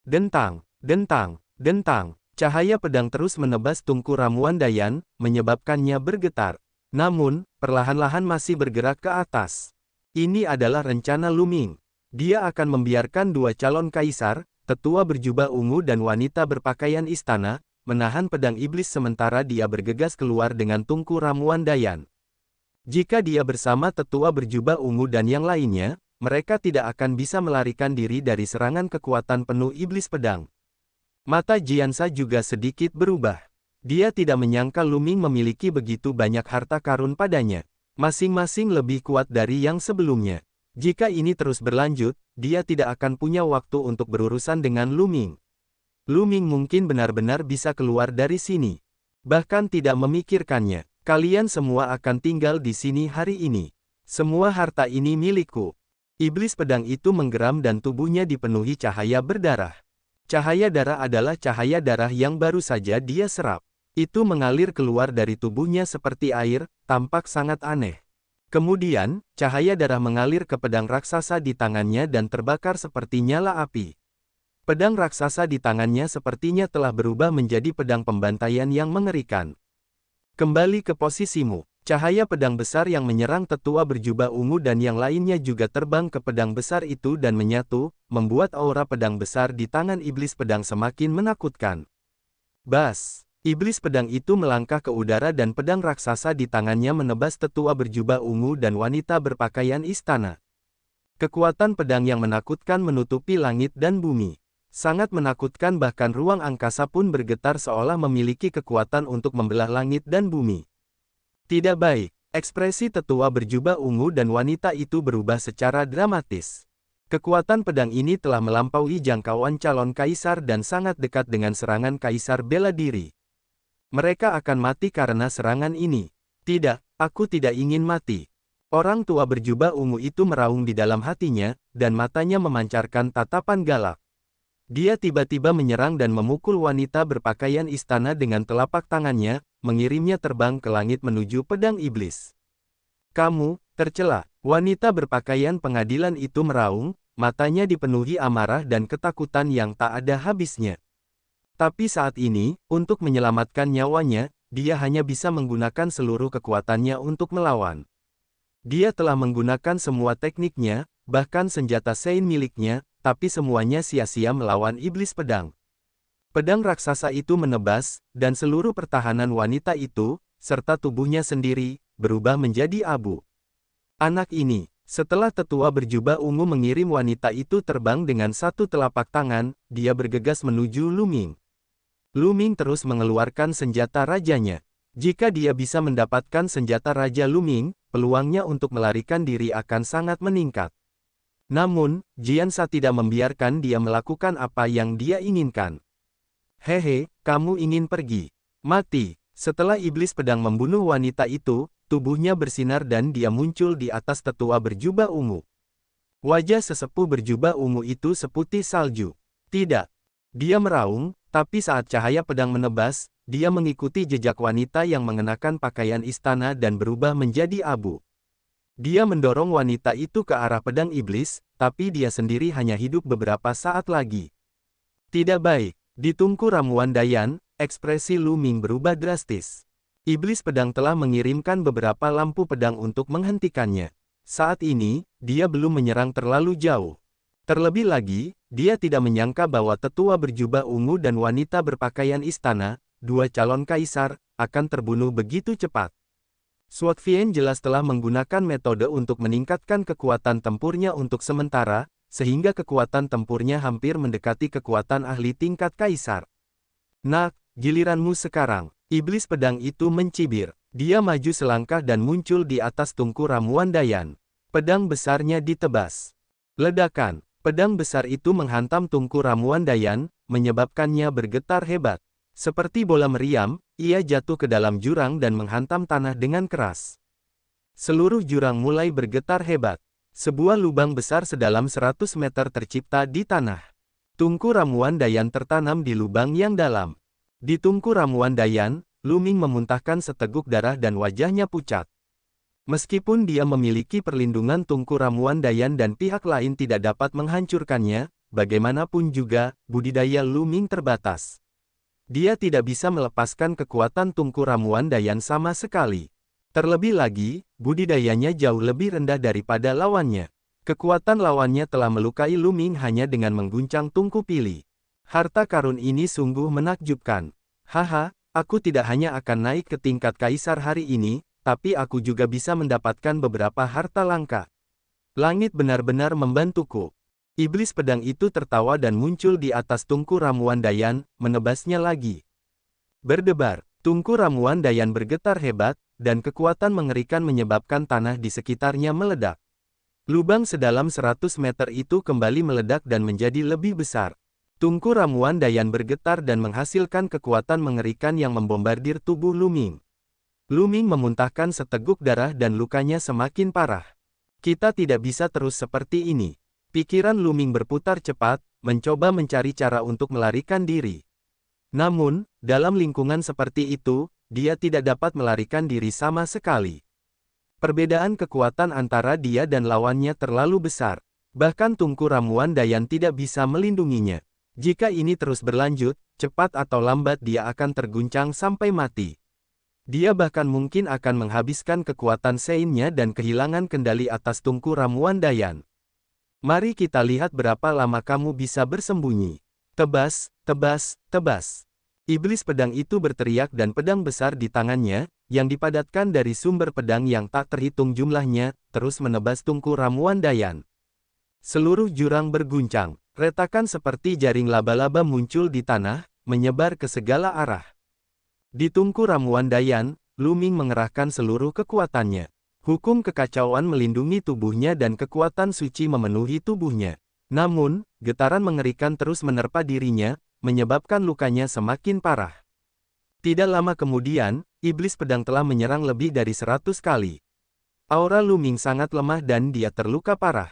Dentang, dentang, dentang. Cahaya pedang terus menebas tungku ramuan Dayan, menyebabkannya bergetar. Namun, perlahan-lahan masih bergerak ke atas. Ini adalah rencana Lu Ming. Dia akan membiarkan dua calon kaisar, tetua berjubah ungu dan wanita berpakaian istana, menahan pedang iblis sementara dia bergegas keluar dengan tungku ramuan Dayan. Jika dia bersama tetua berjubah ungu dan yang lainnya, mereka tidak akan bisa melarikan diri dari serangan kekuatan penuh iblis pedang. Mata Jian Sa juga sedikit berubah. Dia tidak menyangka Lu Ming memiliki begitu banyak harta karun padanya. Masing-masing lebih kuat dari yang sebelumnya. Jika ini terus berlanjut, dia tidak akan punya waktu untuk berurusan dengan Lu Ming. Lu Ming mungkin benar-benar bisa keluar dari sini. Bahkan tidak memikirkannya. Kalian semua akan tinggal di sini hari ini. Semua harta ini milikku. Iblis pedang itu menggeram dan tubuhnya dipenuhi cahaya berdarah. Cahaya darah adalah cahaya darah yang baru saja dia serap. Itu mengalir keluar dari tubuhnya seperti air, tampak sangat aneh. Kemudian, cahaya darah mengalir ke pedang raksasa di tangannya dan terbakar seperti nyala api. Pedang raksasa di tangannya sepertinya telah berubah menjadi pedang pembantaian yang mengerikan. Kembali ke posisimu. Cahaya pedang besar yang menyerang tetua berjubah ungu dan yang lainnya juga terbang ke pedang besar itu dan menyatu, membuat aura pedang besar di tangan iblis pedang semakin menakutkan. Iblis pedang itu melangkah ke udara dan pedang raksasa di tangannya menebas tetua berjubah ungu dan wanita berpakaian istana. Kekuatan pedang yang menakutkan menutupi langit dan bumi. Sangat menakutkan, bahkan ruang angkasa pun bergetar seolah memiliki kekuatan untuk membelah langit dan bumi. Tidak baik. Ekspresi tetua berjubah ungu dan wanita itu berubah secara dramatis. Kekuatan pedang ini telah melampaui jangkauan calon kaisar dan sangat dekat dengan serangan kaisar bela diri. Mereka akan mati karena serangan ini. Tidak, aku tidak ingin mati. Orang tua berjubah ungu itu meraung di dalam hatinya, dan matanya memancarkan tatapan galak. Dia tiba-tiba menyerang dan memukul wanita berpakaian istana dengan telapak tangannya, mengirimnya terbang ke langit menuju pedang iblis. Kamu, tercela. Wanita berpakaian pengadilan itu meraung, matanya dipenuhi amarah dan ketakutan yang tak ada habisnya. Tapi saat ini, untuk menyelamatkan nyawanya, dia hanya bisa menggunakan seluruh kekuatannya untuk melawan. Dia telah menggunakan semua tekniknya, bahkan senjata Sein miliknya, tapi semuanya sia-sia melawan iblis pedang. Pedang raksasa itu menebas, dan seluruh pertahanan wanita itu, serta tubuhnya sendiri, berubah menjadi abu. Anak ini, setelah tetua berjubah ungu mengirim wanita itu terbang dengan satu telapak tangan, dia bergegas menuju Lu Ming. Lu Ming terus mengeluarkan senjata rajanya. Jika dia bisa mendapatkan senjata Raja Lu Ming, peluangnya untuk melarikan diri akan sangat meningkat. Namun, Jiansa tidak membiarkan dia melakukan apa yang dia inginkan. Hehe, kamu ingin pergi. Mati. Setelah iblis pedang membunuh wanita itu, tubuhnya bersinar dan dia muncul di atas tetua berjubah ungu. Wajah sesepuh berjubah ungu itu seputih salju. Tidak. Dia meraung, tapi saat cahaya pedang menebas, dia mengikuti jejak wanita yang mengenakan pakaian istana dan berubah menjadi abu. Dia mendorong wanita itu ke arah pedang iblis, tapi dia sendiri hanya hidup beberapa saat lagi. Tidak baik. Di tungku ramuan Dayan, ekspresi Lu Ming berubah drastis. Iblis pedang telah mengirimkan beberapa lampu pedang untuk menghentikannya. Saat ini, dia belum menyerang terlalu jauh. Terlebih lagi, dia tidak menyangka bahwa tetua berjubah ungu dan wanita berpakaian istana, dua calon kaisar, akan terbunuh begitu cepat. Suat Vien jelas telah menggunakan metode untuk meningkatkan kekuatan tempurnya untuk sementara, sehingga kekuatan tempurnya hampir mendekati kekuatan ahli tingkat kaisar. Nak, giliranmu sekarang. Iblis pedang itu mencibir. Dia maju selangkah dan muncul di atas tungku ramuan Dayan. Pedang besarnya ditebas. Ledakan. Pedang besar itu menghantam tungku ramuan Dayan, menyebabkannya bergetar hebat. Seperti bola meriam, ia jatuh ke dalam jurang dan menghantam tanah dengan keras. Seluruh jurang mulai bergetar hebat. Sebuah lubang besar sedalam 100 meter tercipta di tanah. Tungku ramuan Dayan tertanam di lubang yang dalam. Di tungku ramuan Dayan, Lu Ming memuntahkan seteguk darah dan wajahnya pucat. Meskipun dia memiliki perlindungan tungku ramuan Dayan dan pihak lain tidak dapat menghancurkannya, bagaimanapun juga, budidaya Lu Ming terbatas. Dia tidak bisa melepaskan kekuatan tungku ramuan Dayan sama sekali. Terlebih lagi, budidayanya jauh lebih rendah daripada lawannya. Kekuatan lawannya telah melukai Lu Ming hanya dengan mengguncang tungku pili. Harta karun ini sungguh menakjubkan. Haha, aku tidak hanya akan naik ke tingkat kaisar hari ini, tapi aku juga bisa mendapatkan beberapa harta langka. Langit benar-benar membantuku. Iblis pedang itu tertawa dan muncul di atas tungku ramuan Dayan, menebasnya lagi. Berdebar, tungku ramuan Dayan bergetar hebat, dan kekuatan mengerikan menyebabkan tanah di sekitarnya meledak. Lubang sedalam 100 meter itu kembali meledak dan menjadi lebih besar. Tungku ramuan Dayan bergetar dan menghasilkan kekuatan mengerikan yang membombardir tubuh Lu Ming. Lu Ming memuntahkan seteguk darah dan lukanya semakin parah. Kita tidak bisa terus seperti ini. Pikiran Lu Ming berputar cepat, mencoba mencari cara untuk melarikan diri. Namun, dalam lingkungan seperti itu, dia tidak dapat melarikan diri sama sekali. Perbedaan kekuatan antara dia dan lawannya terlalu besar. Bahkan tungku ramuan Dayan tidak bisa melindunginya. Jika ini terus berlanjut, cepat atau lambat dia akan terguncang sampai mati. Dia bahkan mungkin akan menghabiskan kekuatan seinnya dan kehilangan kendali atas tungku ramuan Dayan. Mari kita lihat berapa lama kamu bisa bersembunyi. Tebas, tebas, tebas. Iblis pedang itu berteriak dan pedang besar di tangannya, yang dipadatkan dari sumber pedang yang tak terhitung jumlahnya, terus menebas tungku ramuan Dayan. Seluruh jurang berguncang, retakan seperti jaring laba-laba muncul di tanah, menyebar ke segala arah. Di tungku ramuan Dayan, Lu Ming mengerahkan seluruh kekuatannya. Hukum kekacauan melindungi tubuhnya dan kekuatan suci memenuhi tubuhnya. Namun, getaran mengerikan terus menerpa dirinya, menyebabkan lukanya semakin parah. Tidak lama kemudian, iblis pedang telah menyerang lebih dari 100 kali. Aura Lu Ming sangat lemah dan dia terluka parah.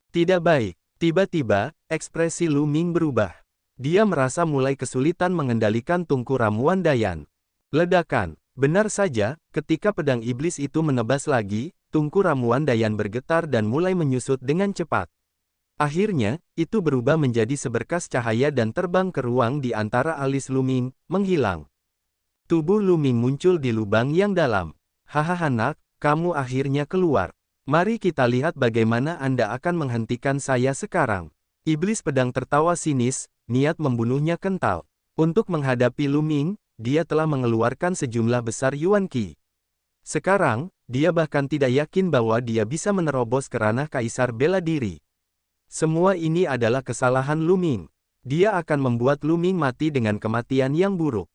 Tidak baik. Tiba-tiba, ekspresi Lu Ming berubah. Dia merasa mulai kesulitan mengendalikan tungku ramuan Dayan. Ledakan. Benar saja, ketika pedang iblis itu menebas lagi, tungku ramuan Dayan bergetar dan mulai menyusut dengan cepat. Akhirnya, itu berubah menjadi seberkas cahaya dan terbang ke ruang di antara alis Lu Ming, menghilang. Tubuh Lu Ming muncul di lubang yang dalam. Hahaha nak, kamu akhirnya keluar. Mari kita lihat bagaimana Anda akan menghentikan saya sekarang. Iblis pedang tertawa sinis, niat membunuhnya kental. Untuk menghadapi Lu Ming, dia telah mengeluarkan sejumlah besar Yuan Qi. Sekarang, dia bahkan tidak yakin bahwa dia bisa menerobos ke ranah kaisar bela diri. Semua ini adalah kesalahan Lu Ming. Dia akan membuat Lu Ming mati dengan kematian yang buruk.